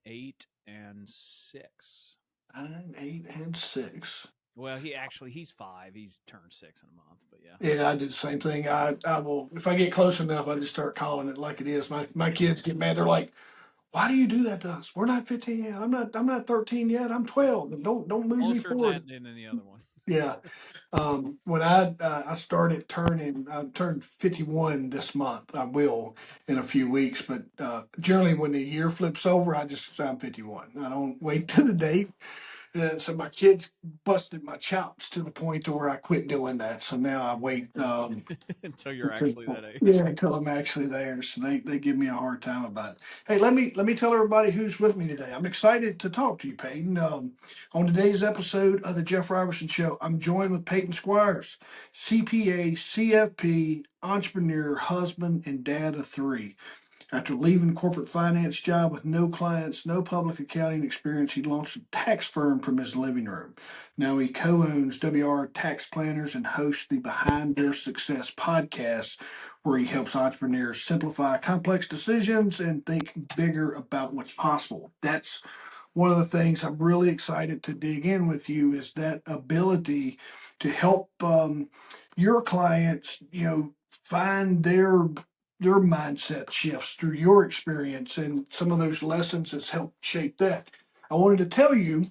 8, and 6. 9, 8, and 6. Well, he's 5. He's turned 6 in a month, but yeah. Yeah, I do the same thing. I will, if I get close enough, I just start calling it like it is. My kids get mad. They're like, "Why do you do that to us? We're not 15 yet. I'm not 13 yet. I'm 12. And don't move me Closer than forward." that than the other one. Yeah. When I started I turned 51 this month. I will in a few weeks, but generally when the year flips over, I just say I'm 51. I don't wait to the date. So my kids busted my chops to the point to where I quit doing that. So now I wait. Until you're actually that age. Yeah, until I'm actually there. So they give me a hard time about it. Hey, let me tell everybody who's with me today. I'm excited to talk to you, Paden. On today's episode of the Jeff Robertson Show, I'm joined with Paden Squires, CPA, CFP, entrepreneur, husband, and dad of 3. After leaving corporate finance job with no clients, no public accounting experience, he launched a tax firm from his living room. Now he co-owns WR Tax Planners and hosts the Behind Their Success podcast, where he helps entrepreneurs simplify complex decisions and think bigger about what's possible. That's one of the things I'm really excited to dig in with you is that ability to help your clients, find their mindset shifts through your experience and some of those lessons that's helped shape that. I wanted to tell you,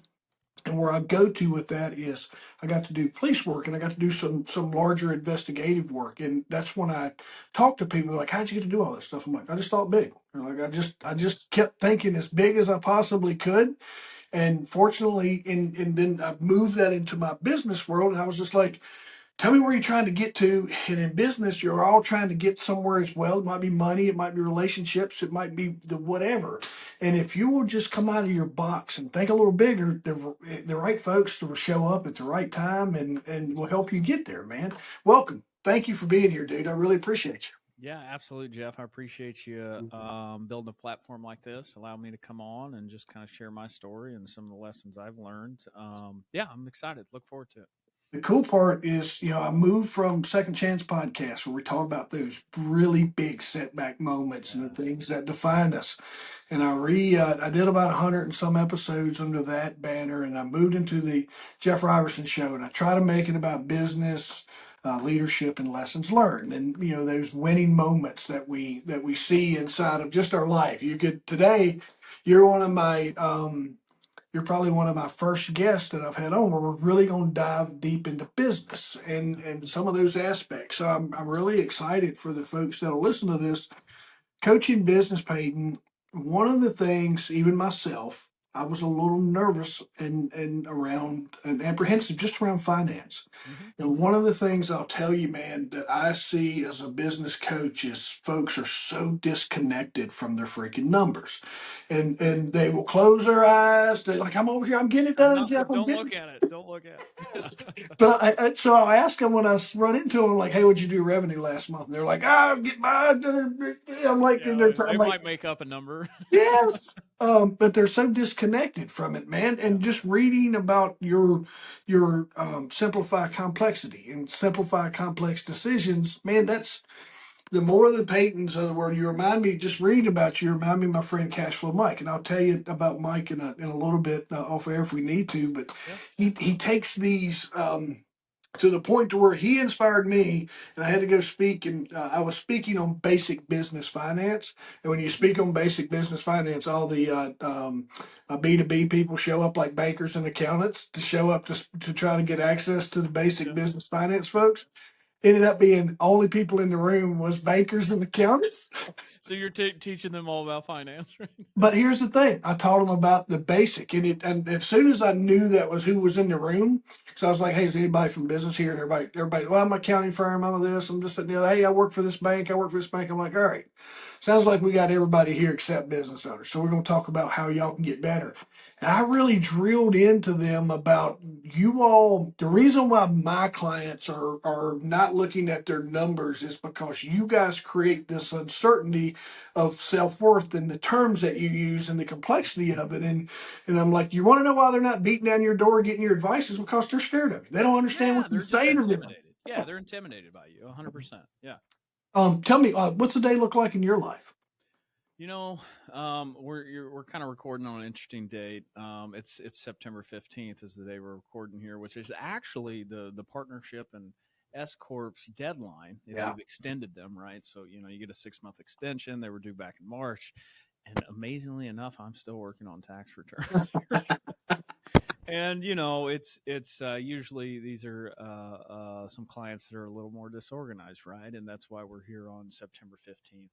and where I go to with that is I got to do police work and I got to do some larger investigative work. And that's when I talk to people, they're like, "How'd you get to do all this stuff?" I'm like, "I just thought big." They're like, I just kept thinking as big as I possibly could. And fortunately, and then I moved that into my business world and I was just like, "Tell me where you're trying to get to." And in business, you're all trying to get somewhere as well. It might be money, it might be relationships, it might be the whatever. And if you will just come out of your box and think a little bigger, the right folks will show up at the right time and will help you get there, man. Welcome. Thank you for being here, dude. I really appreciate Yeah, absolutely, Jeff. I appreciate you you. building a platform like this, allow me to come on and just kind of share my story and some of the lessons I've learned. Yeah, I'm excited. Look forward to it. The cool part is, I moved from Second Chance Podcast where we talk about those really big setback moments and the Yes. things that define us. And I did about 100 and some episodes under that banner, and I moved into the Jeff Robertson Show, and I try to make it about business, leadership, and lessons learned, and those winning moments that we see inside of just our life. You could today, you're one of my you're probably one of my first guests that I've had on where we're really going to dive deep into business and some of those aspects. So I'm really excited for the folks that'll listen to this. Coaching business, Peyton, one of the things, even myself, I was a little nervous and apprehensive just around finance. Hmm. And one of the things I'll tell you, man, that I see as a business coach is folks are so disconnected from their freaking numbers. And they will close their eyes. They're like, "I'm over here, I'm getting it done, Not Jeff, I'm don't getting look it." at it. Don't look at it. But so I ask them when I run into them, like, "Hey, what'd you do revenue last month?" And they're like, "Oh, get by." I'm like, Yeah, I'm they like, might make up a number. "Yes." But they're so disconnected from it, man. Yeah. And just reading about your simplify complexity and simplify complex decisions, man, that's the more the patents of the word. You remind me, just reading about you, remind me of my friend Cashflow Mike. And I'll tell you about Mike in a little bit off air if we need to. But Yeah. he takes these to the point to where he inspired me, and I had to go speak. And I was speaking on basic business finance. And when you speak on basic business finance, all the B2B people show up like bankers and accountants to show up to try to get access to the basic Yeah. business finance folks. Ended up being only people in the room was bankers and accountants. So you're teaching them all about finance, right? But here's the thing: I taught them about the basic, and as soon as I knew that was who was in the room, so I was like, "Hey, is anybody from business here?" And everybody, "Well, I'm an accounting firm. I'm a this. I'm just that. Hey, I work for this bank. I work for this bank." I'm like, "All right, sounds like we got everybody here except business owners. So we're going to talk about how y'all can get better." And I really drilled into them about you all. The reason why my clients are not looking at their numbers is because you guys create this uncertainty of self-worth and the terms that you use and the complexity of it. And I'm like, "You want to know why they're not beating down your door getting your advice? Is because they're scared of you. They don't understand Yeah, what you they're just say to them." intimidated. Yeah, they're intimidated by you, 100%. Yeah. Tell me, what's the day look like in your life? We're kind of recording on an interesting date. It's September 15th is the day we're recording here, which is actually the partnership and S Corp's deadline if Yeah. you've extended them, right? So you get a 6 month extension. They were due back in March, and amazingly enough, I'm still working on tax returns. And it's usually these are some clients that are a little more disorganized, right? And that's why we're here on September 15th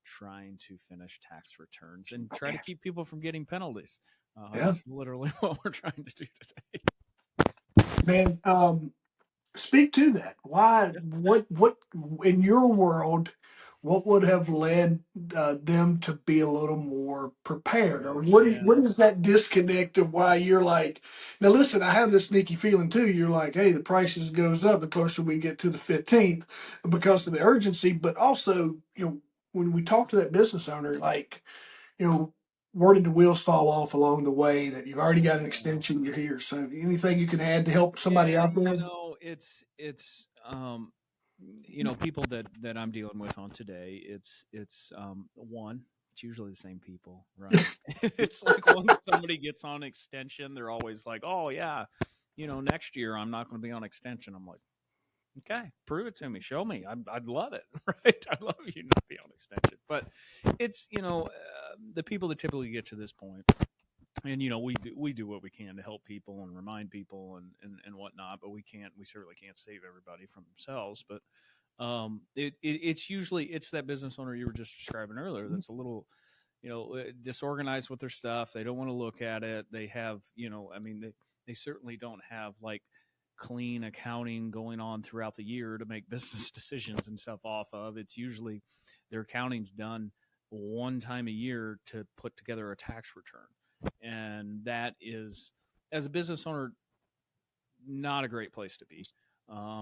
trying to finish tax returns and try to keep people from getting penalties. Yeah. That's literally what we're trying to do today. Man, speak to that. Why? Yeah. What in your world? What would have led them to be a little more prepared, or what Yeah. is that disconnect of why you're like, now listen, I have this sneaky feeling too. You're like, hey, the prices goes up the closer we get to the 15th because of the urgency, but also, when we talk to that business owner, like, where did the wheels fall off along the way that you've already got an Yeah. extension, you're here. So anything you can add to help somebody Yeah, out there? it's people that I'm dealing with on today. It's one. It's usually the same people, right? It's like once somebody gets on extension, they're always like, "Oh yeah, next year I'm not going to be on extension." I'm like, "Okay, prove it to me. Show me. I'd love it, right? I'd love you not be on extension." But it's the people that typically get to this point, and we do what we can to help people and remind people and whatnot, but we certainly can't save everybody from themselves. But it's that business owner you were just describing earlier that's a little disorganized with their stuff. They don't want to look at it. They have I mean they certainly don't have like clean accounting going on throughout the year to make business decisions and stuff off of. It's usually their accounting's done one time a year to put together a tax return, and that is, as a business owner, not a great place to be.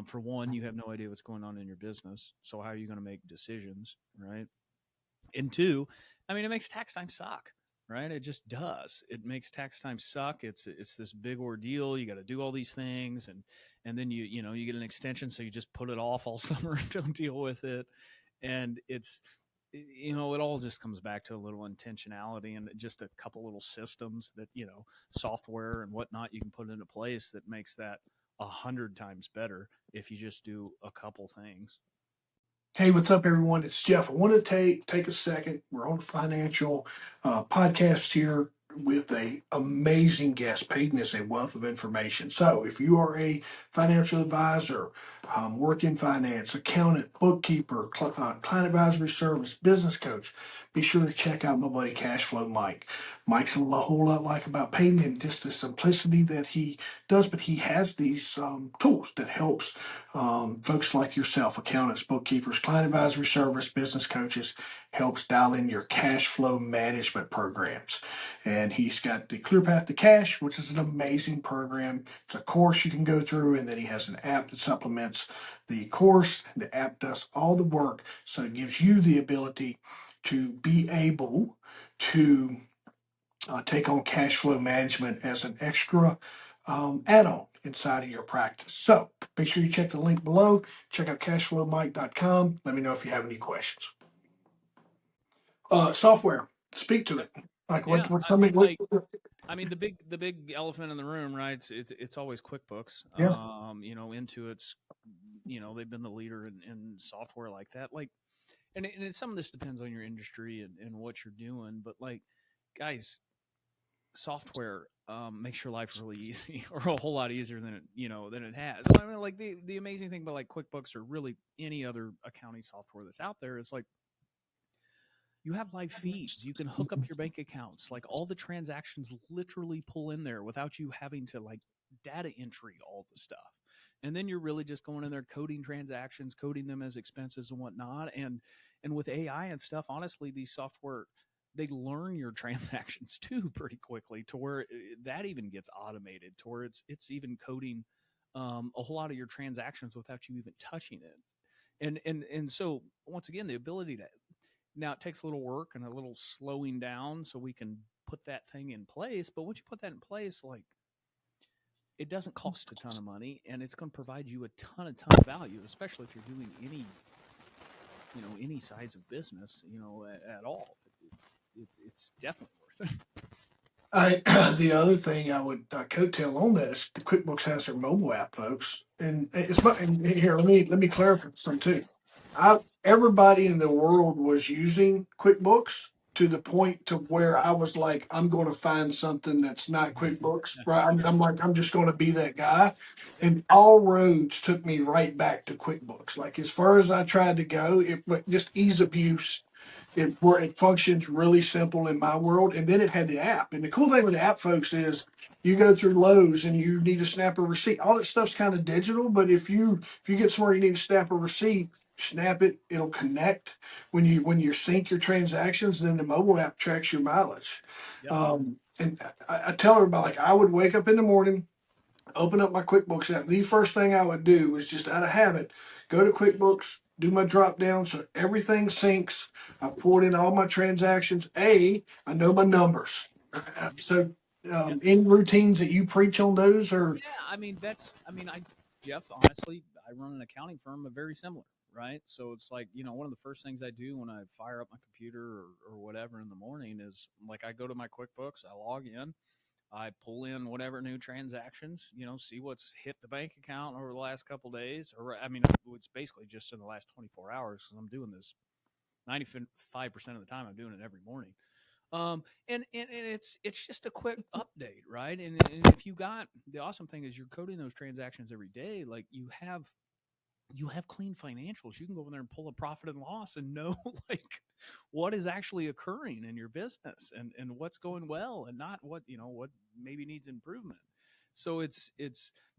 For one, you have no idea what's going on in your business, so how are you going to make decisions, right? And two, I mean, it makes tax time suck, right? It just does. It makes tax time suck. It's this big ordeal. You got to do all these things, and then you get an extension, so you just put it off all summer and don't deal with it. And it all just comes back to a little intentionality and just a couple little systems that software and whatnot you can put into place that makes that 100 times better if you just do a couple things. Hey, what's up, everyone? It's Jeff. I want to take a second. We're on a financial podcast here with a amazing guest. Paden is a wealth of information. So, if you are a financial advisor, work in finance, accountant, bookkeeper, client advisory service, business coach, be sure to check out my buddy Cashflow Mike. Mike's a whole lot like about Paden and just the simplicity that he does, but he has these tools that helps folks like yourself, accountants, bookkeepers, client advisory service, business coaches, helps dial in your cash flow management programs. And he's got the Clear Path to Cash, which is an amazing program. It's a course you can go through, and then he has an app that supplements the course. The app does all the work, so it gives you the ability to be able to take on cash flow management as an extra add-on inside of your practice. So make sure you check the link below. Check out cashflowmike.com. Let me know if you have any questions. Software, speak to it. Like Yeah, what I somebody mean, what, like, the big elephant in the room, right? It's always QuickBooks. yeah. Intuit's, they've been the leader in software like that. Like, and some of this depends on your industry and what you're doing, but like, guys, software makes your life really easy, or a whole lot easier than it has. I mean, like the amazing thing about like QuickBooks or really any other accounting software that's out there is like you have live feeds. You can hook up your bank accounts. Like all the transactions literally pull in there without you having to like data entry all the stuff. And then you're really just going in there coding transactions, coding them as expenses and whatnot. And with AI and stuff, honestly, these software they learn your transactions too pretty quickly to where that even gets automated to where it's even coding a whole lot of your transactions without you even touching it. And so once again, the ability to now it takes a little work and a little slowing down so we can put that thing in place. But once you put that in place, like it doesn't cost a ton of money and it's going to provide you a ton of value, especially if you're doing any size of business, at all. it's definitely worth it. I the other thing I would coattail on that is the QuickBooks has their mobile app, folks, and it's my and here. Let me clarify some too. Everybody in the world was using QuickBooks to the point to where I was like, I'm going to find something that's not QuickBooks, right? I'm like, I'm just going to be that guy, and all roads took me right back to QuickBooks. Like as far as I tried to go, it but just ease of use where it functions really simple in my world. And then it had the app. And the cool thing with the app, folks, is you go through Lowe's and you need to snap a receipt. All that stuff's kind of digital, but if you get somewhere you need to snap a receipt, snap it, it'll connect when you sync your transactions, then the mobile app tracks your mileage. Yep. And I tell everybody like I would wake up in the morning, open up my QuickBooks app. The first thing I would do was just out of habit, go to QuickBooks, do my drop down so everything syncs. I poured in all my transactions. I know my numbers. So, Yeah. any routines that you preach on those or Yeah, I mean Jeff, honestly, I run an accounting firm, very similar, right? So it's like, one of the first things I do when I fire up my computer or whatever in the morning is like I go to my QuickBooks, I log in, I pull in whatever new transactions, see what's hit the bank account over the last couple days, or I mean, it's basically just in the last 24 hours because I'm doing this 95% of the time. I'm doing it every morning. And it's just a quick update, right? And if you got the awesome thing is you're coding those transactions every day, like you have clean financials. You can go in there and pull a profit and loss and know like what is actually occurring in your business and what's going well and not what maybe needs improvement. So it's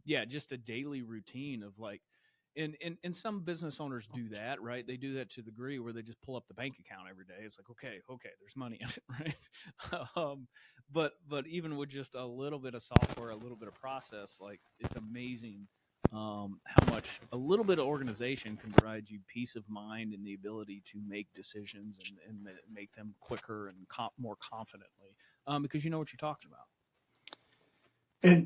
yeah, just a daily routine of like and some business owners do that, right? They do that to the degree where they just pull up the bank account every day. It's like, okay, there's money in it, right? But even with just a little bit of software, a little bit of process, like it's amazing how much a little bit of organization can provide you peace of mind and the ability to make decisions and make them quicker and more confidently because you know what you're talking about.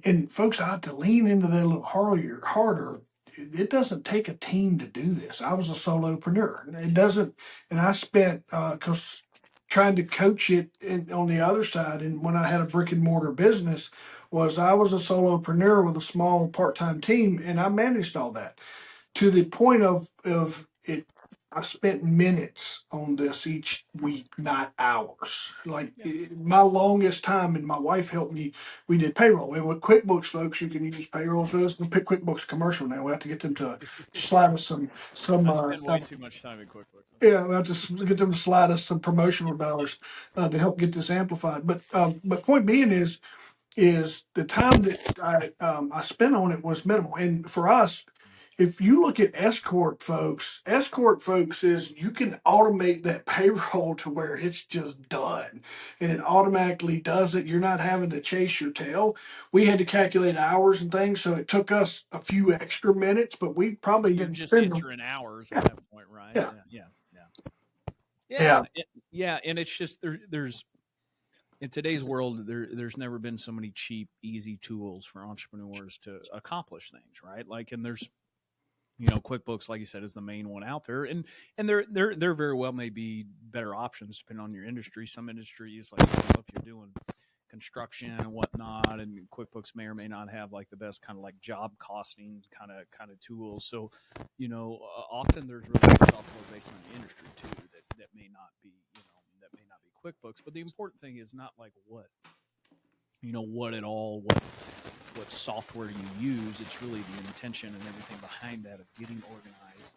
and folks, I have to lean into that a little harder. It doesn't take a team to do this. I was a solopreneur. It doesn't, and I spent because trying to coach it on the other side. And when I had a brick and mortar business, was I was a solopreneur with a small part time team, and I managed all that to the point of it. I spent minutes on this each week, not hours. Like Yeah. my longest time, and my wife helped me. We did payroll, and with QuickBooks, folks, you can use payroll. So let's pick QuickBooks commercial now. We have to get them to slide us some. I spend way too much time in QuickBooks. Yeah, we have to get them to slide us some promotional dollars to help get this amplified. But point being is the time that I spent on it was minimal. And for us, if you look at escort folks is you can automate that payroll to where it's just done and it automatically does it. You're not having to chase your tail. We had to calculate hours and things, so it took us a few extra minutes, but we probably You're didn't just spend them. entering hours at Yeah, that point, right? yeah, Yeah, yeah. yeah, and it's just there's in today's world there's never been so many cheap, easy tools for entrepreneurs to accomplish things, right? Like, and there's QuickBooks, like you said, is the main one out there, and there very well may be better options depending on your industry. Some industries, like if you're doing construction and whatnot, and QuickBooks may or may not have like the best kind of like job costing kind of tools. So, often there's really good software based on the industry too that may not be that may not be QuickBooks. But the important thing is not like what at all what software you use. It's really the intention and everything behind that of getting organized.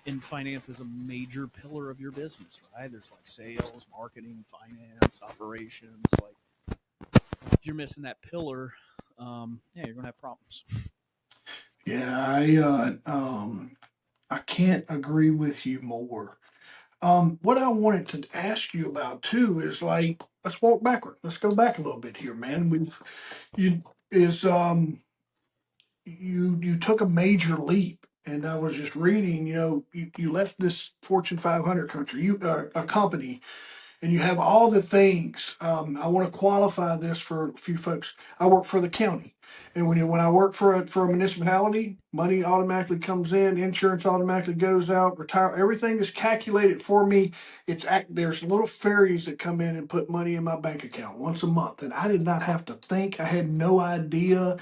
And finance is a major pillar of your business, right? There's like sales, marketing, finance, operations. Like if you're missing that pillar, yeah, you're gonna have problems. Yeah, I can't agree with you more. What I wanted to ask you about too is like, let's walk backward. Let's go back a little bit here, Yeah. man. You is you took a major leap, and I was just reading. You left this Fortune 500 country, a company. and you have all the things. I want to qualify this for a few folks. I work for the county, and when I work for a municipality, money automatically comes in, insurance automatically goes out, retire. Everything is calculated for me. There's little fairies that come in and put money in my bank account once a month, and I did not have to think. I had no idea.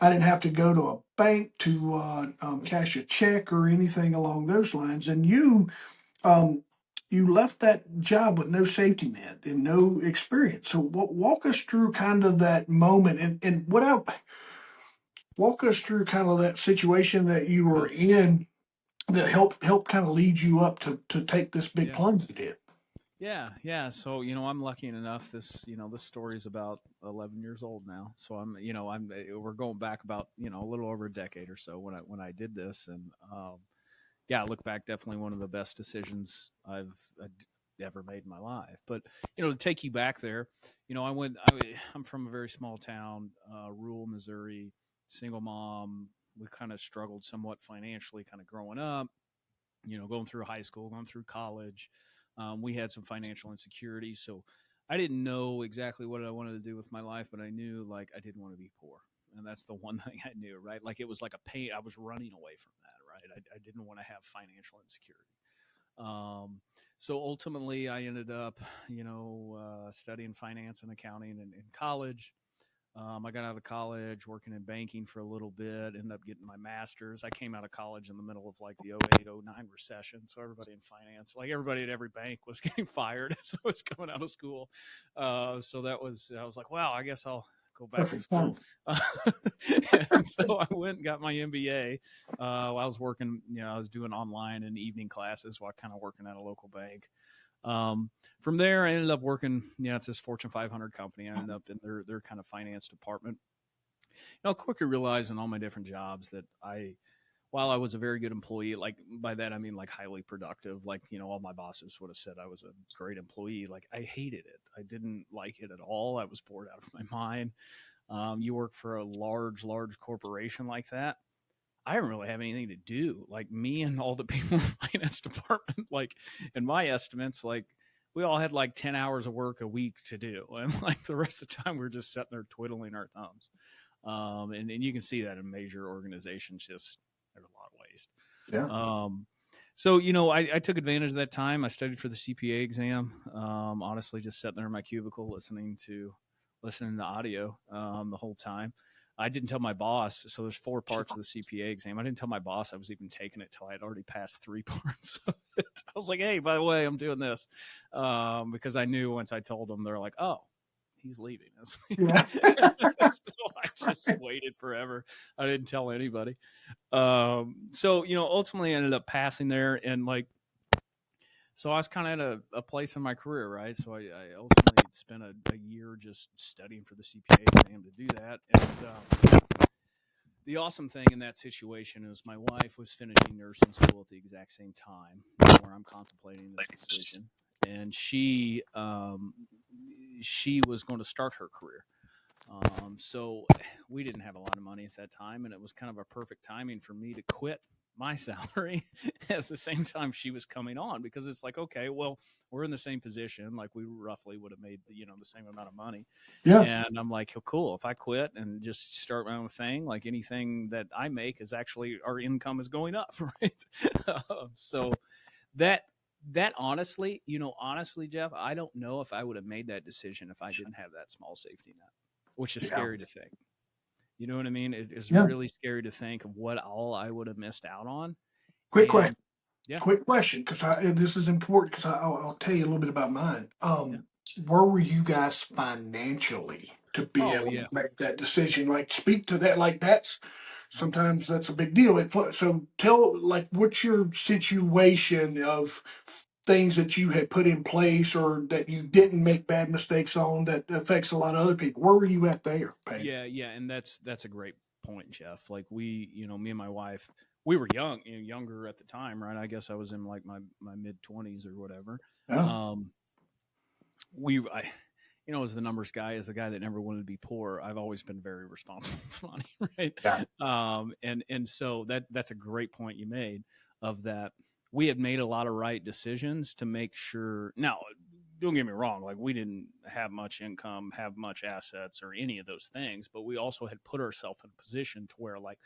I didn't have to go to a bank to cash a check or anything along those lines. And um, you left that job with no safety net and no experience. So walk us through kind of that moment, and walk us through kind of that situation that you were in that helped kind of lead you up to take this big Yeah. plunge you did. Yeah. So, I'm lucky enough. This story is about 11 years old now. So we're going back about, a little over a decade or so when I did this. And, yeah, I look back, definitely one of the best decisions I've ever made in my life. But, to take you back there, I'm from a very small town, rural Missouri, single mom. We kind of struggled somewhat financially, kind of growing up, going through high school, going through college. We had some financial insecurities. So I didn't know exactly what I wanted to do with my life, but I knew like I didn't want to be poor. And that's the one thing I knew, right? Like it was like a pain. I was running away from that, right? I didn't want to have financial insecurity. So ultimately, I ended up, studying finance and accounting in college. I got out of college, working in banking for a little bit, ended up getting my master's. I came out of college in the middle of like the 08, 09 recession. So everybody in finance, like everybody at every bank was getting fired as I was coming out of school. So I was like, wow, I guess I'll go back to Perfect time. school. And so I went and got my MBA. While I was working, I was doing online and evening classes while kind of working at a local bank. From there, I ended up working. It's this Fortune 500 company. I ended up in their kind of finance department. Quickly realizing all my different jobs that while I was a very good employee, like by that I mean like highly productive. Like all my bosses would have said I was a great employee. Like I hated it. I didn't like it at all. I was bored out of my mind. You work for a large corporation like that. I didn't really have anything to do. Like me and all the people in the finance department, like in my estimates, like we all had like 10 hours of work a week to do. And like the rest of the time, we're just sitting there twiddling our thumbs. And you can see that in major organizations, just there's a lot of waste. Yeah. So, I took advantage of that time. I studied for the CPA exam. Honestly, just sitting there in my cubicle, listening to audio the whole time. I didn't tell my boss. So there's 4 parts of the CPA exam. I didn't tell my boss I was even taking it till I had already passed 3 parts of it. I was like, hey, by the way, I'm doing this. Because I knew once I told them, they're like, oh, he's leaving us. Yeah. So I just waited forever. I didn't tell anybody. So, ultimately I ended up passing there, and like, so I was kind of at a place in my career, right? So I ultimately spent a year just studying for the CPA exam to do that. And the awesome thing in that situation is my wife was finishing nursing school at the exact same time where I'm contemplating this decision. And she was going to start her career. So we didn't have a lot of money at that time, and it was kind of a perfect timing for me to quit my salary at the same time she was coming on, because it's like, okay, well, we're in the same position. Like we roughly would have made the same amount of money. Yeah. And I'm like, oh, cool. If I quit and just start my own thing, like anything that I make is actually our income is going up, right? So that honestly, Jeff, I don't know if I would have made that decision if I didn't have that small safety net, which is Yeah. scary to think. You know what I mean? It is Yeah. really scary to think of what all I would have missed out on. Quick question. And yeah, Quick question, because this is important because I'll tell you a little bit about mine. yeah. Where were you guys financially to be Oh able to yeah. make that decision? Like, speak to that. Like, Yep. sometimes that's a big deal. So tell, like, what's your situation of things that you had put in place or that you didn't make bad mistakes on that affects a lot of other people? Where were you at there, Paige? Yeah, and that's a great point, Jeff. Like me and my wife, we were young, younger at the time, right? I guess I was in like my mid 20s or whatever. Yeah. Um, I as the numbers guy, as the guy that never wanted to be poor, I've always been very responsible with money, right? Yeah. And so that's a great point you made, of that we had made a lot of right decisions to make sure. Now, don't get me wrong, like we didn't have much income, have much assets, or any of those things, but we also had put ourselves in a position to where like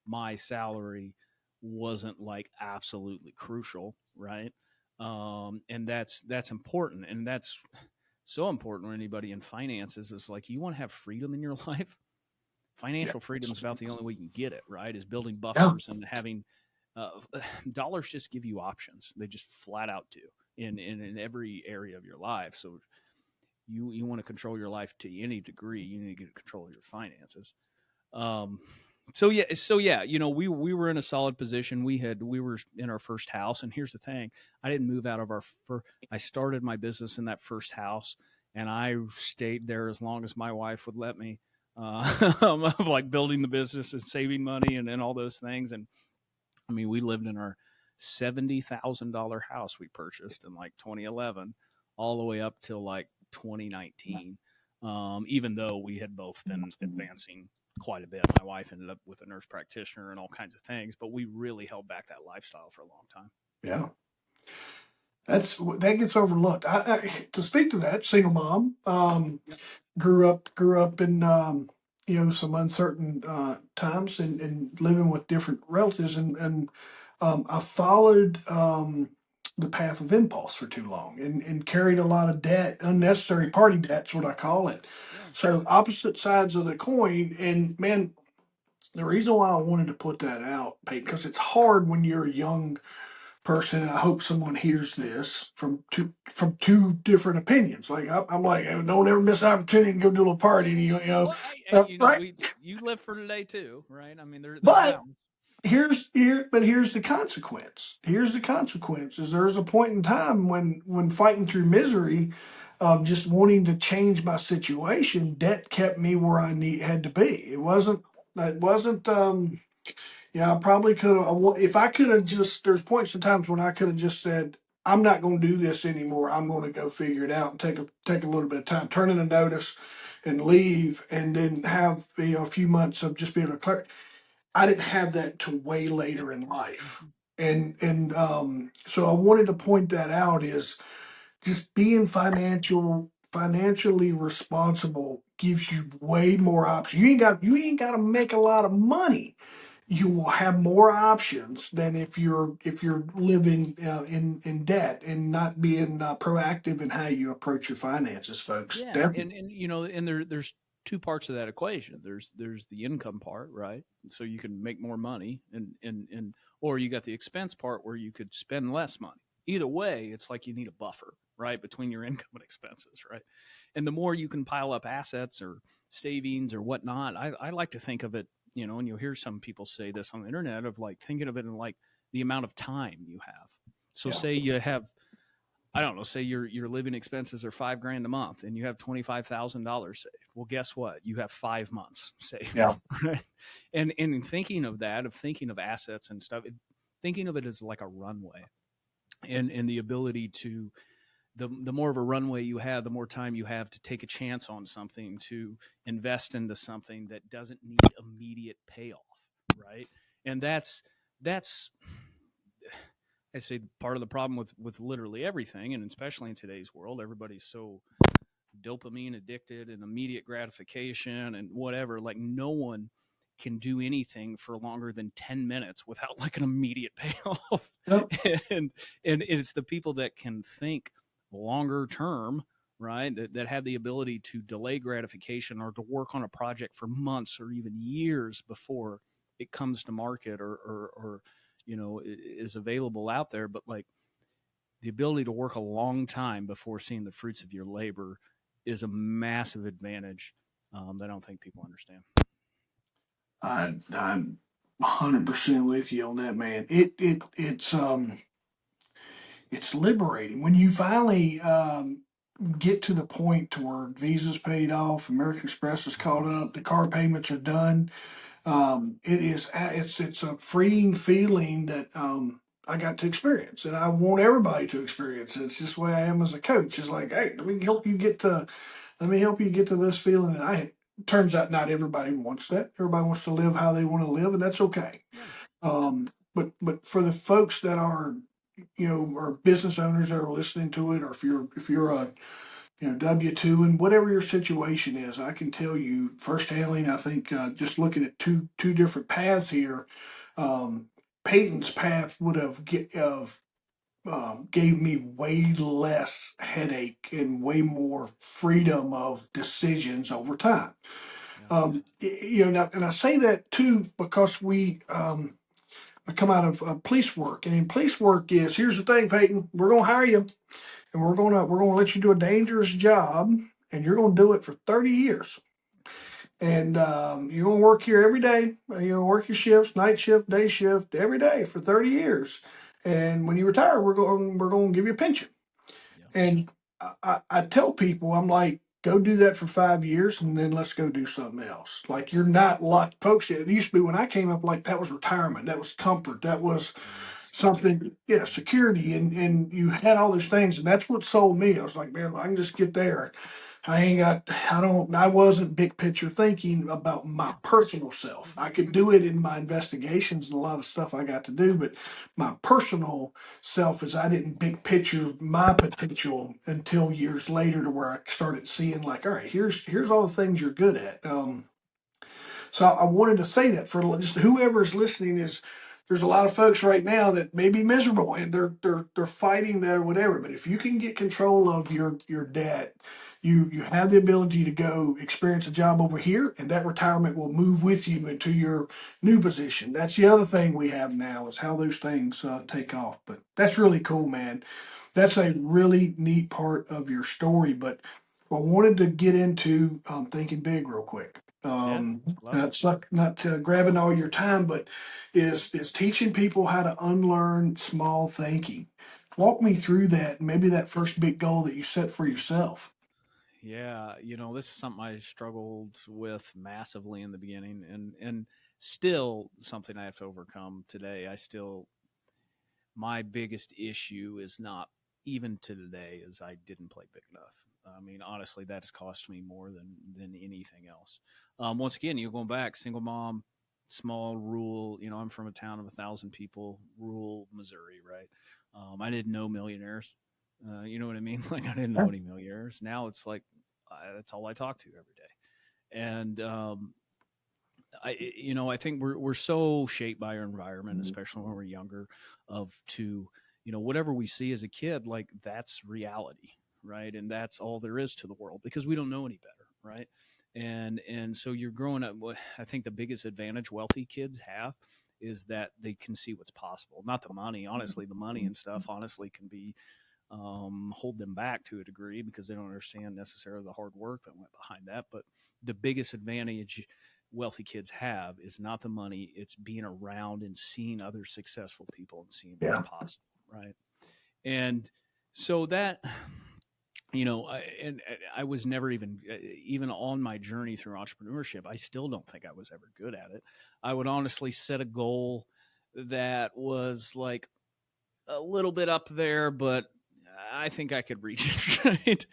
my salary wasn't like absolutely crucial, right? And that's important, and that's so important for anybody in finances. Is like you want to have freedom in your life. Yeah. Financial freedom is about the only way you can get it, right? Is building Yeah. buffers and having uh, dollars just give you options. They just flat out do in every area of your life. So you want to control your life to any degree, you need to get control of your finances. Um, so yeah, we were in a solid position. We were in our first house, and here's the thing: I didn't move out of our first. I started my business in that first house, and I stayed there as long as my wife would let me. Of like building the business and saving money and all those things. And I mean, we lived in our $70,000 house we purchased in like 2011, all the way up till like 2019. Even though we had both been advancing quite a bit, my wife ended up with a nurse practitioner and all kinds of things, but we really held back that lifestyle for a long time. Yeah. That gets overlooked. To speak to that, single mom, Yep. grew up in some uncertain times and living with different relatives, and I followed the path of impulse for too long and carried a lot of debt, unnecessary party debt's what I call it. Yeah. So opposite sides of the coin, and man, the reason why I wanted to put that out, Peyton, because it's hard when you're a young person, and I hope someone hears this from two different opinions. Like I'm like, don't ever miss an opportunity to go to a little party, and Well, hey, right? you live for today too, right? I mean, there's a But balance. here's the consequence. Here's the consequence: is there's a point in time when fighting through misery of just wanting to change my situation, debt kept me where had to be. It wasn't. Yeah, I probably could have. If I could have just, there's points and times when I could have just said, "I'm not going to do this anymore. I'm going to go figure it out and take a little bit of time, turn in a notice, and leave, and then have a few months of just being able to clear." I didn't have that till way later in life, Mhm. and so I wanted to point that out. Is just being financially responsible gives you way more options. You ain't got to make a lot of money. You will have more options than if you're living in debt and not being proactive in how you approach your finances, folks. Yeah, Definitely. and there's two parts of that equation. There's the income part, right? So you can make more money, and or you got the expense part where you could spend less money. Either way, it's like you need a buffer, right, between your income and expenses, right? And the more you can pile up assets or savings or whatnot, I like to think of it, and you'll hear some people say this on the internet of like thinking of it in like the amount of time you have. So Yeah. say you have, I don't know, say your living expenses are $5,000 a month and you have $25,000 saved. Well, guess what? You have 5 months saved. Yeah. Right? And in thinking of that, of thinking of assets and stuff, thinking of it as like a runway, and the ability to, the more of a runway you have, the more time you have to take a chance on something, to invest into something that doesn't need immediate payoff, right? And that's I say part of the problem with literally everything, and especially in today's world, everybody's so dopamine addicted and immediate gratification and whatever. Like no one can do anything for longer than 10 minutes without like an immediate payoff. Yep. and and it's the people that can think longer term, right? That have the ability to delay gratification or to work on a project for months or even years before it comes to market or is available out there. But like the ability to work a long time before seeing the fruits of your labor is a massive advantage that I don't think people understand. I'm 100% with you on that, man. It's liberating when you finally get to the point to where Visa's paid off, American Express is caught up, the car payments are done. It's a freeing feeling that I got to experience, and I want everybody to experience it. It's just the way I am as a coach. It's like, hey, let me help you get to this feeling that I. Turns out not everybody wants that. Everybody wants to live how they want to live, and that's okay. Yeah. But for the folks that are or business owners that are listening to it, or if you're a W-2 and whatever your situation is, I can tell you firsthand. I think just looking at two different paths here, um, Peyton's path would have gave me way less headache and way more freedom of decisions over time. Yeah. And I say that too because I come out of police work, and in police work is here's the thing, Peyton, we're gonna hire you, and we're gonna let you do a dangerous job, and you're gonna do it for 30 years. And you're gonna work here every day. Work your shifts, night shift, day shift, every day for 30 years. And when you retire, we're going to give you a pension. Yeah. And I tell people, I'm like, go do that for 5 years, and then let's go do something else. Like you're not locked, folks. It used to be when I came up, like that was retirement, that was comfort, that was Security. something, yeah, security, and you had all those things, and that's what sold me. I was like, man, I can just get there. I wasn't big picture thinking about my personal self. I could do it in my investigations and a lot of stuff I got to do, but my personal self is I didn't big picture my potential until years later to where I started seeing like, all right, here's all the things you're good at. So I wanted to say that for just whoever's listening is there's a lot of folks right now that may be miserable and they're fighting that or whatever. But if you can get control of your debt, you have the ability to go experience a job over here, and that retirement will move with you into your new position. That's the other thing we have now is how those things take off. But that's really cool, man. That's a really neat part of your story. But I wanted to get into thinking big real quick. Yeah. Love it. Not grabbing all your time, but is teaching people how to unlearn small thinking. Walk me through that. Maybe that first big goal that you set for yourself. Yeah, this is something I struggled with massively in the beginning, and still something I have to overcome today. My biggest issue is not even to today is I didn't play big enough. I mean, honestly, that has cost me more than anything else. Once again, you're going back, single mom, small rural. I'm from a town of 1,000 people, rural Missouri, right? I didn't know millionaires. You know what I mean? Like I didn't know any millionaires. Now it's like that's all I talk to every day, and I think we're so shaped by our environment, especially when we're younger, of to whatever we see as a kid, like that's reality, right? And that's all there is to the world because we don't know any better, right? And so you're growing up. I think the biggest advantage wealthy kids have is that they can see what's possible. Not the money, honestly. The money and stuff, honestly, can be hold them back to a degree because they don't understand necessarily the hard work that went behind that. But the biggest advantage wealthy kids have is not the money, it's being around and seeing other successful people and seeing what's Yeah. possible, right? And so that I was never even on my journey through entrepreneurship, I still don't think I was ever good at it. I would honestly set a goal that was like a little bit up there, but I think I could reach it, right?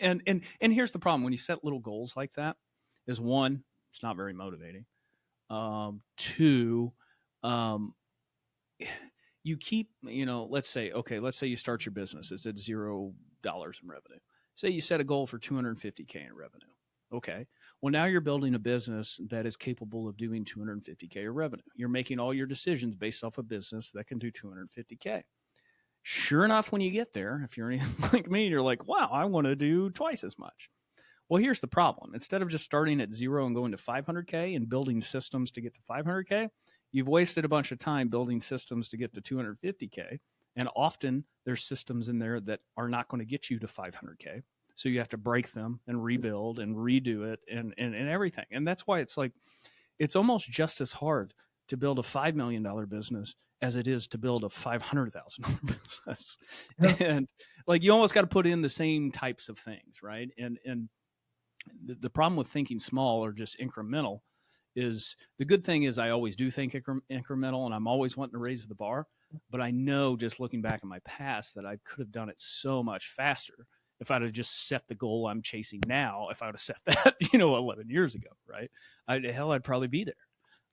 And here's the problem: when you set little goals like that, is one, it's not very motivating. Two, um, you keep, let's say you start your business, it's at $0 in revenue. Say you set a goal for 250K in revenue. Okay. Well, now you're building a business that is capable of doing 250K in revenue. You're making all your decisions based off a business that can do 250K. Sure enough, when you get there, if you're anything like me, you're like, wow, I want to do twice as much. Well, here's the problem. Instead of just starting at zero and going to 500K and building systems to get to 500K, you've wasted a bunch of time building systems to get to 250K. And often there's systems in there that are not going to get you to 500K. So you have to break them and rebuild and redo it and everything. And that's why it's like, it's almost just as hard to build a $5 million business as it is to build a $500,000 business. Yeah. And like, you almost got to put in the same types of things. Right. And the problem with thinking small or just incremental is the good thing is I always do think incremental and I'm always wanting to raise the bar. But I know just looking back in my past that I could have done it so much faster if I'd have just set the goal I'm chasing now. If I would have set that, 11 years ago, right? I'd probably be there.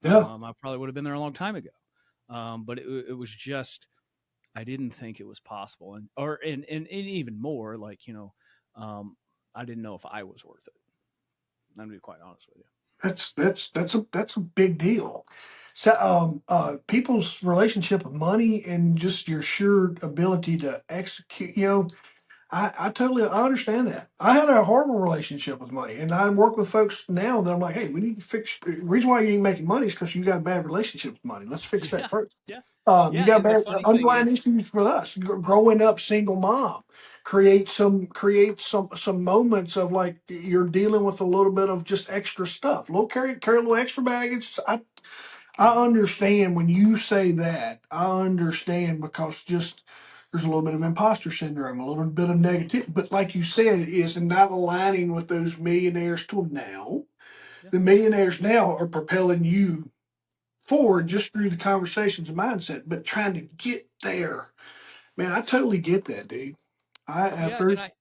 Yeah. I probably would have been there a long time ago. But it was just I didn't think it was possible, and even more like um, I didn't know if I was worth it. I'm gonna be quite honest with you. That's a big deal. So, people's relationship with money and just your sheer ability to execute. I understand that. I had a horrible relationship with money, and I work with folks now that I'm like, hey, we need to fix. The reason why you ain't making money is because you got a bad relationship with money. Let's fix that Yeah, first. yeah, You yeah. got And the bad funny thing underlying is, issues with us. Growing up single mom create some moments of like you're dealing with a little bit of just extra stuff. Carry a little extra baggage. I understand when you say that. I understand because just there's a little bit of imposter syndrome, a little bit of negativity. But like you said, it is not aligning with those millionaires till now. yeah, The millionaires now are propelling you forward yeah, just through the conversations and mindset, but trying to get there. Man, I totally get that, dude. I at yeah. And first,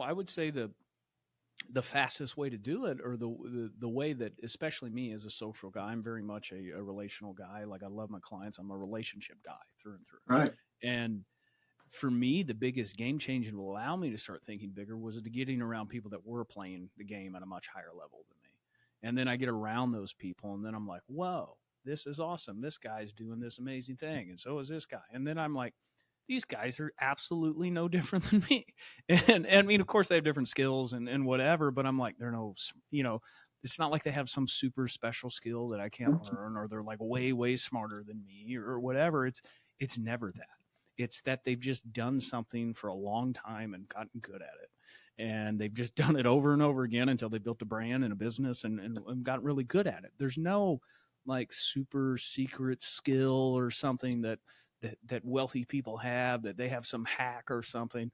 I would say the fastest way to do it, or the way that, especially me as a social guy, I'm very much a relational guy. Like I love my clients. I'm a relationship guy through and through. right. And for me, the biggest game changer to allow me to start thinking bigger was to getting around people that were playing the game at a much higher level than me. And then I get around those people, and then I'm like, whoa, this is awesome. This guy's doing this amazing thing, and so is this guy. And then I'm like, these guys are absolutely no different than me. And I mean, of course, they have different skills and whatever, but I'm like, they're no, it's not like they have some super special skill that I can't learn, or they're like way smarter than me, or whatever. It's never that. It's that they've just done something for a long time and gotten good at it. And they've just done it over and over again until they built a brand and a business and gotten really good at it. There's no like super secret skill or something that wealthy people have, that they have some hack or something.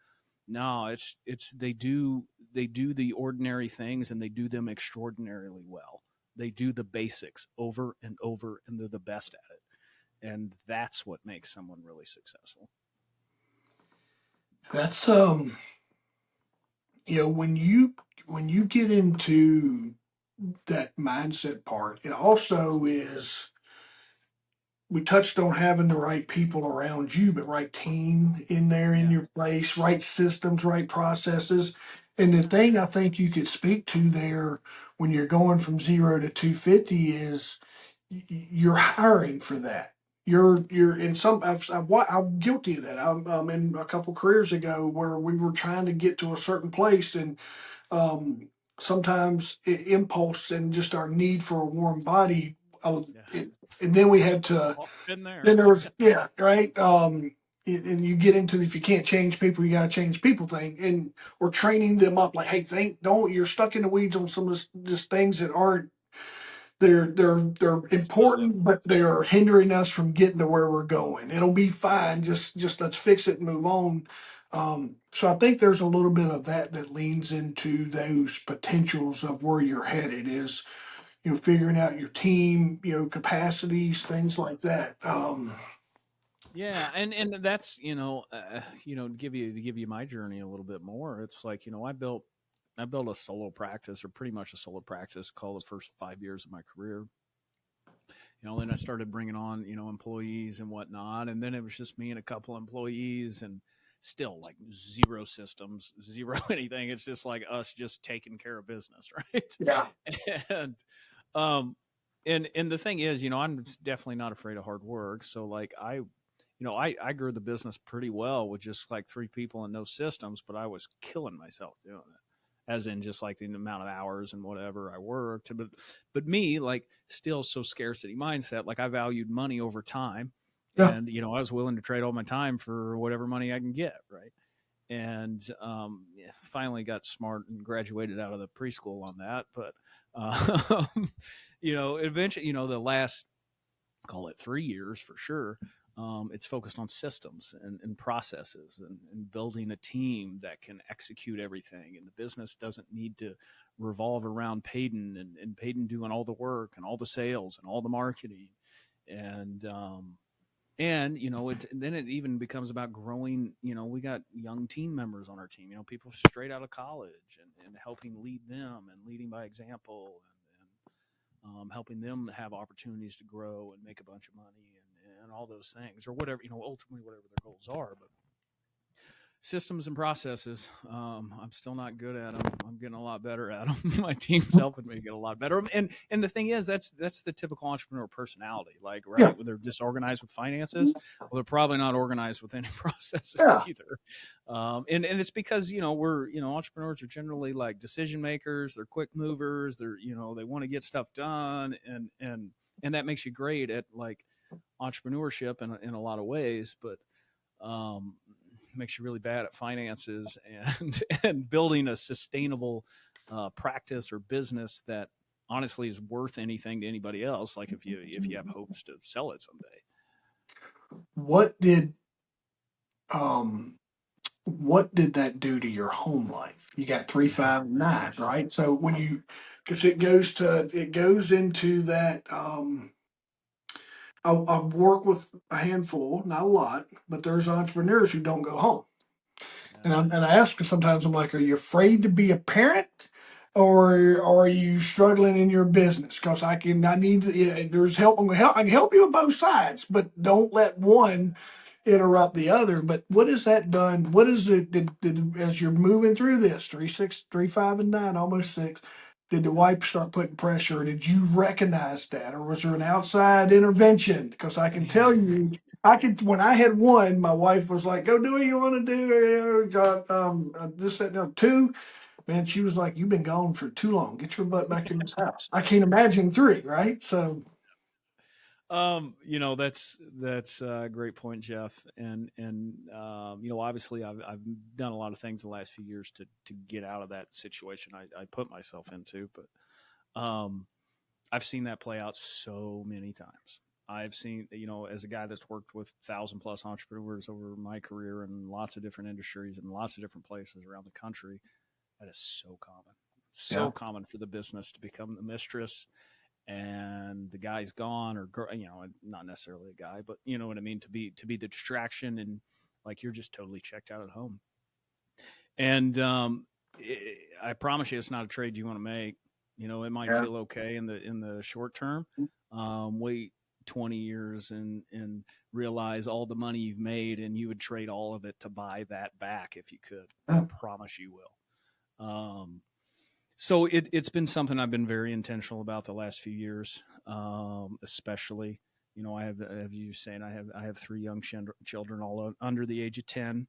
No, it's they do the ordinary things, and they do them extraordinarily well. They do the basics over and over, and they're the best at it. And that's what makes someone really successful. That's when you get into that mindset part, it also is we touched on having the right people around you, but right team in there in Yeah. your place, right systems, right processes. And the thing I think you could speak to there when you're going from 0 to 250 is you're hiring for that. You're in some. I'm guilty of that. I'm in a couple careers ago where we were trying to get to a certain place, and um, sometimes impulse and just our need for a warm body. Yeah. It, and then we had to. Oh, been there. Then there was yeah right. And you get into the, if you can't change people, you got to change people thing, and we're training them up like, hey, think don't you're stuck in the weeds on some of this just things that aren't they're Absolutely. important, but they're hindering us from getting to where we're going. It'll be fine. Just let's fix it and move on. So I think there's a little bit of that that leans into those potentials of where you're headed is figuring out your team, capacities, things like that. Yeah, and that's to give you my journey a little bit more. It's like I built a solo practice, or pretty much a solo practice, called the first 5 years of my career. Then I started bringing on employees and whatnot, and then it was just me and a couple employees, and still like zero systems, zero anything. It's just like us just taking care of business, right? Yeah. and um and the thing is, I'm definitely not afraid of hard work. So like I grew the business pretty well with just like three people and no systems, but I was killing myself doing it, as in just like the amount of hours and whatever I worked. But me, like, still so scarcity mindset. Like I valued money over time, Yeah. and I was willing to trade all my time for whatever money I can get, right? And yeah, finally got smart and graduated out of the preschool on that. But eventually, the last, call it 3 years for sure. It's focused on systems and processes, and building a team that can execute everything. And the business doesn't need to revolve around Paden and Paden doing all the work and all the sales and all the marketing. And then it even becomes about growing. We got young team members on our team, people straight out of college, and helping lead them and leading by example, and helping them have opportunities to grow and make a bunch of money. and all those things, or whatever, ultimately whatever their goals are. But systems and processes, I'm still not good at them. I'm getting a lot better at them. My team's helping me get a lot better. And the thing is, that's the typical entrepreneur personality. Like, Yeah. right, when they're disorganized with finances, well, they're probably not organized with any processes Yeah. either. And it's because we're entrepreneurs are generally like decision makers. They're quick movers. They're they want to get stuff done, and that makes you great at like entrepreneurship in a lot of ways, but makes you really bad at finances and and building a sustainable practice or business that honestly is worth anything to anybody else. Like if you have hopes to sell it someday. What did um what did that do to your home life? You got 3, 5, and 9, right? So because it goes into that. I work with a handful, not a lot, but there's entrepreneurs who don't go home. Yeah. And I ask them sometimes, I'm like, are you afraid to be a parent? Or are you struggling in your business? Because I need to, yeah, there's help. I can help you with both sides, but don't let one interrupt the other. But what has that done? What is it, as you're moving through this 3, 6, 3, 5, and 9, almost 6, did the wife start putting pressure? Or did you recognize that? Or was there an outside intervention? Because I can tell you, when I had one, my wife was like, "Go do what you want to do." This, that, no, 2, man, she was like, "You've been gone for too long. Get your butt back in this house." I can't imagine 3, right? So, that's a great point, Jeff. And obviously I've done a lot of things the last few years to get out of that situation I put myself into, but I've seen that play out so many times. I've seen, as a guy that's worked with 1,000+ entrepreneurs over my career in lots of different industries and lots of different places around the country, that is so common. yeah, So common for the business to become the mistress and the guy's gone, or not necessarily a guy, but you know what I mean, to be the distraction, and like you're just totally checked out at home. And I promise you, it's not a trade you want to make. It might yeah. feel okay in the short term. Wait 20 years and realize all the money you've made, and you would trade all of it to buy that back if you could. I promise you will. So it's been something I've been very intentional about the last few years, especially. I have, as you saying, I have 3 young children, all under the age of 10,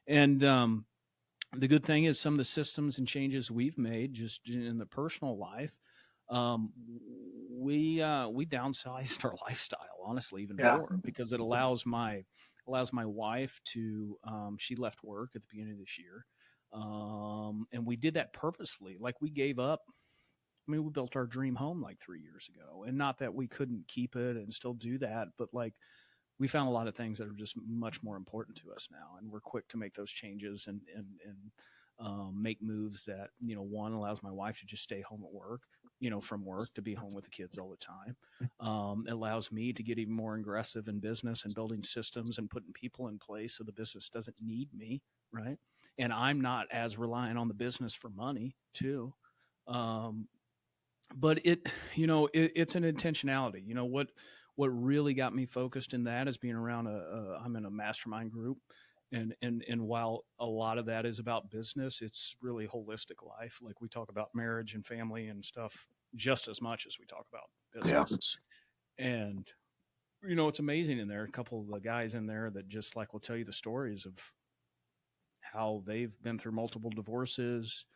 and the good thing is some of the systems and changes we've made just in the personal life, um, we downsized our lifestyle, honestly, even Yeah. more, because it allows my wife to, she left work at the beginning of this year, and we did that purposefully. Like, we gave up. I mean, we built our dream home like 3 years ago, and not that we couldn't keep it and still do that, but like, we found a lot of things that are just much more important to us now, and we're quick to make those changes and make moves that, one, allows my wife to just stay home at work, from work, to be home with the kids all the time. It allows me to get even more aggressive in business and building systems and putting people in place so the business doesn't need me, right? And I'm not as reliant on the business for money too. Um, but it's an intentionality. What really got me focused in that is being around I'm in a mastermind group, and while a lot of that is about business, it's really holistic life. Like, we talk about marriage and family and stuff just as much as we talk about Yeah. business. And it's amazing in there. A couple of the guys in there that just like will tell you the stories of how they've been through multiple divorces.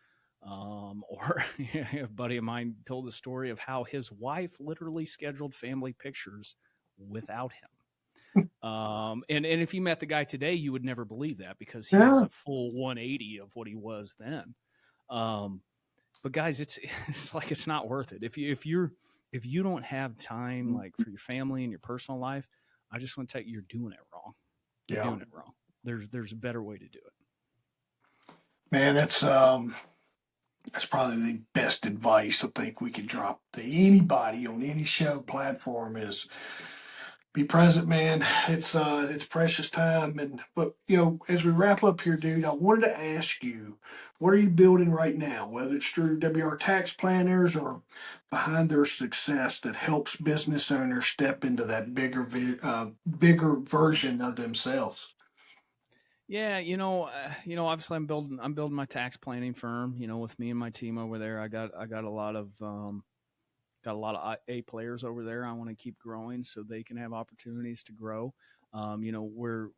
Or a buddy of mine told the story of how his wife literally scheduled family pictures without him. And if you met the guy today, you would never believe that, because he's Yeah. a full 180 of what he was then. But guys, it's like, it's not worth it. If you don't have time, like, for your family and your personal life, I just want to tell you, you're doing it wrong. You're Yeah. doing it wrong. There's a better way to do it. Man, that's probably the best advice I think we could drop to anybody on any show platform is Be present, man. It's precious time. And but as we wrap up here, dude, I wanted to ask you, what are you building right now? Whether it's through WR tax planners or behind their success that helps business owners step into that bigger version of themselves. Yeah, obviously I'm building my tax planning firm. With me and my team over there, I got a lot of A players over there. I want to keep growing so they can have opportunities to grow. We're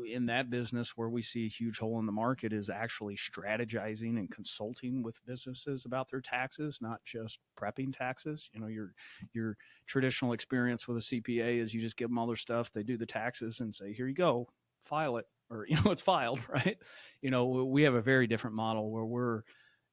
in that business where we see a huge hole in the market is actually strategizing and consulting with businesses about their taxes, not just prepping taxes. Your traditional experience with a CPA is you just give them all their stuff, they do the taxes, and say, "Here you go, file it," or it's filed, right? We have a very different model where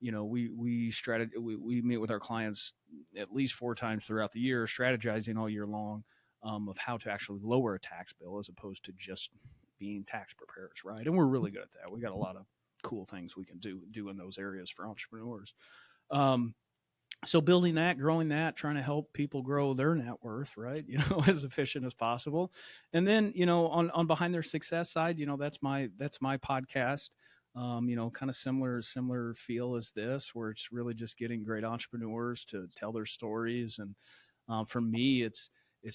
we meet with our clients at least 4 times throughout the year, strategizing all year long of how to actually lower a tax bill as opposed to just being tax preparers, right? And we're really good at that. We got a lot of cool things we can do in those areas for entrepreneurs. Um, so building that, growing that, trying to help people grow their net worth, right? As efficient as possible. And then, on behind their success side, that's my podcast. Kind of similar feel as this, where it's really just getting great entrepreneurs to tell their stories. And for me, it's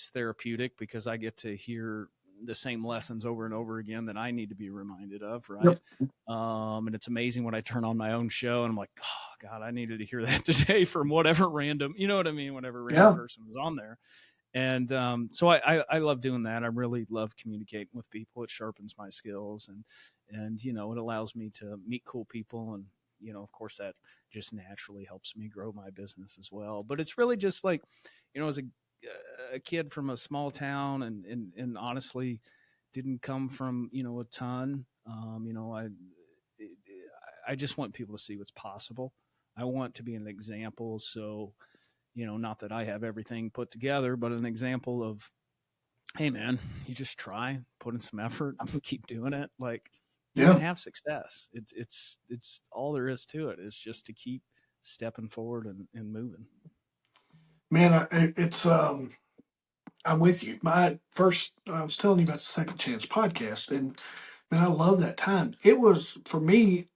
therapeutic because I get to hear the same lessons over and over again that I need to be reminded of, right? And it's amazing when I turn on my own show and I'm like, oh God, I needed to hear that today from whatever random, you know what I mean? Whatever random Yeah. person was on there. And so I love doing that. I really love communicating with people. It sharpens my skills and it allows me to meet cool people. And, of course that just naturally helps me grow my business as well. But it's really just like, as a kid from a small town and honestly didn't come from, a ton, I just want people to see what's possible. I want to be an example. So, not that I have everything put together, but an example of, hey man, you just try, put in some effort, keep doing it. Like you can Yeah. have success. It's all there is to it. It's just to keep stepping forward and moving. Man, I'm with you. I was telling you about the Second Chance podcast, and man, I love that time. It was for me.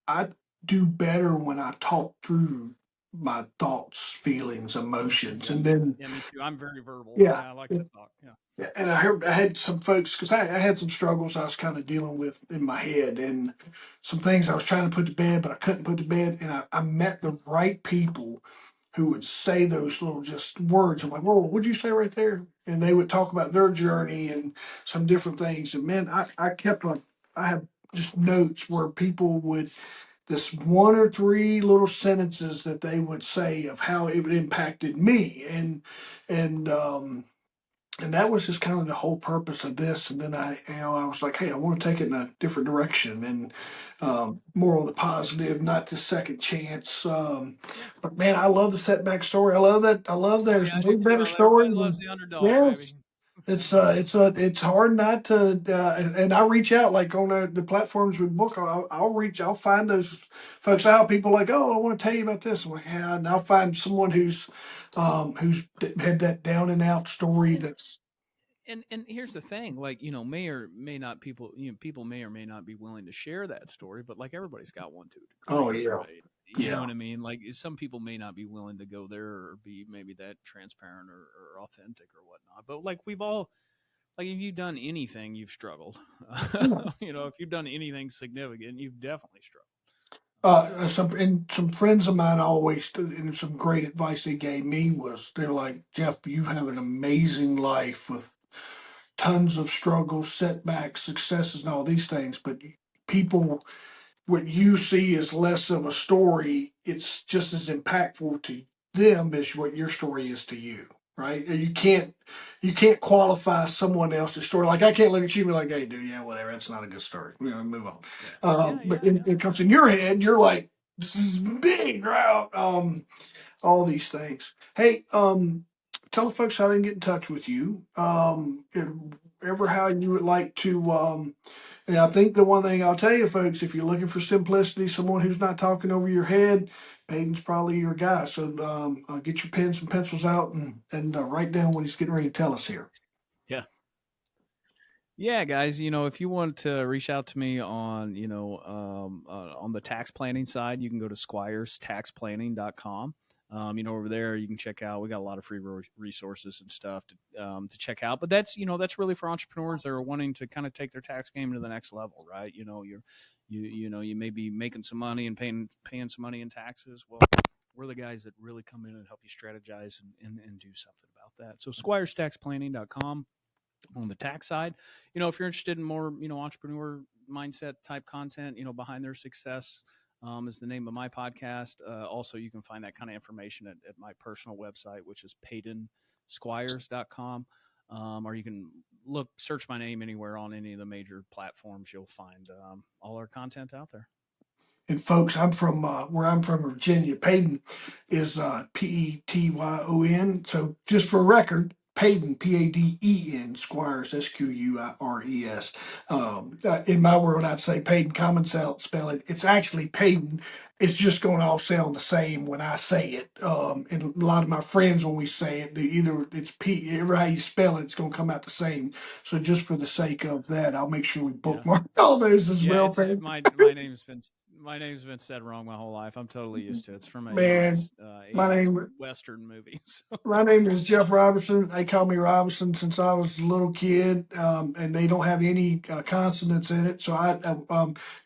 I do better when I talk through my thoughts, feelings, emotions, Yeah. and then Yeah, me too. I'm very verbal. yeah. Yeah, I like to talk. Yeah. Yeah, and I had some folks because I had some struggles I was kind of dealing with in my head, and some things I was trying to put to bed, but I couldn't put to bed. And I met the right people who would say those little just words. I'm like, whoa, what'd you say right there? And they would talk about their journey and some different things. And man, I kept like, I had just notes where people would, this one or three little sentences that they would say of how it impacted me. And that was just kind of the whole purpose of this. And then I was like, hey, I want to take it in a different direction and more on the positive, not the second chance. Yeah. But man, I love the setback story. I love that. I love Oh there's yeah, I do no too. better Everybody story loves than the underdog, baby. yes. It's hard not to, and I reach out like on the platforms we book. I'll find those folks out. People like, oh, I want to tell you about this. I'm like, yeah, and I'll find someone who's had that down and out story And that's and here's the thing, like may or may not people may or may not be willing to share that story, but like everybody's got one to a oh degree, yeah. right? You know Yeah. what I mean? Like some people may not be willing to go there or be maybe that transparent or authentic or whatnot. But like we've all like if you've done anything, you've struggled. Yeah. If you've done anything significant, you've definitely struggled. Some friends of mine always, and some great advice they gave me was they're like, Jeff, you have an amazing life with tons of struggles, setbacks, successes, and all these things. But people, what you see is less of a story. It's just as impactful to them as what your story is to you, right? You can't qualify someone else's story. Like I can't look at you and be like, "Hey, dude, yeah, whatever. That's not a good story. Move on." Yeah, yeah, But yeah, yeah. it comes in your head. You're like, "This is big route." All these things. Hey, tell the folks how they can get in touch with you. And ever how you would like to. And I think the one thing I'll tell you, folks, if you're looking for simplicity, someone who's not talking over your head, Paden's probably your guy. So get your pens and pencils out and write down what he's getting ready to tell us here. Yeah. Yeah, guys, if you want to reach out to me on the tax planning side, you can go to squirestaxplanning.com. Over there you can check out. We got a lot of free resources and stuff to check out. But that's really for entrepreneurs that are wanting to kind of take their tax game to the next level, right? You may be making some money and paying some money in taxes. Well, we're the guys that really come in and help you strategize and do something about that. So squirestaxplanning.com on the tax side. If you're interested in more, entrepreneur mindset type content, behind their success, is the name of my podcast. Also, you can find that kind of information at my personal website, which is PadenSquires.com. Or you can search my name anywhere on any of the major platforms. You'll find all our content out there. And folks, I'm from where I'm from, Virginia. Paden is Petyon. So just for a record, Paden, Paden, Squires, Squires. In my world, I'd say Paden, common spelling. It's actually Paden. It's just going to all sound the same when I say it. And a lot of my friends, when we say it, either it's P, every how you spell it, it's going to come out the same. So just for the sake of that, I'll make sure we Yeah. bookmark all those as Yeah, well, it's Paden. my name's been said wrong my whole life. I'm totally used to it. It's from a Man, 80s my 80s name western movie. my name is Jeff Robertson. They call me Robinson since I was a little kid, and they don't have any consonants in it. So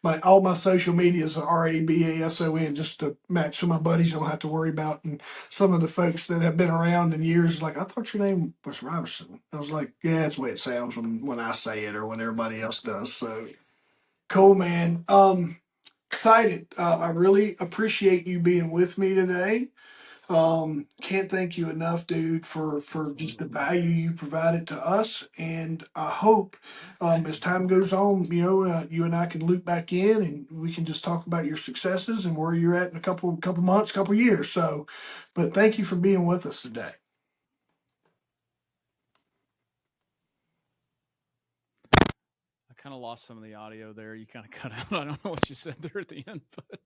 my all my social medias are Rabason, just to match, so my buddies don't have to worry about. And some of the folks that have been around in years, like, I thought your name was Robertson. I was like, yeah, that's the way it sounds when I say it or when everybody else does. So cool, man. Excited. I really appreciate you being with me today. Can't thank you enough, dude, for just the Absolutely. value you provided to us. And I hope, Thanks, as man. time goes on, you and I can loop back in and we can just talk about your successes and where you're at in a couple months, couple years. So, but thank you for being with us today. I kind of lost some of the audio there. You kind of cut out. I don't know what you said there at the end, but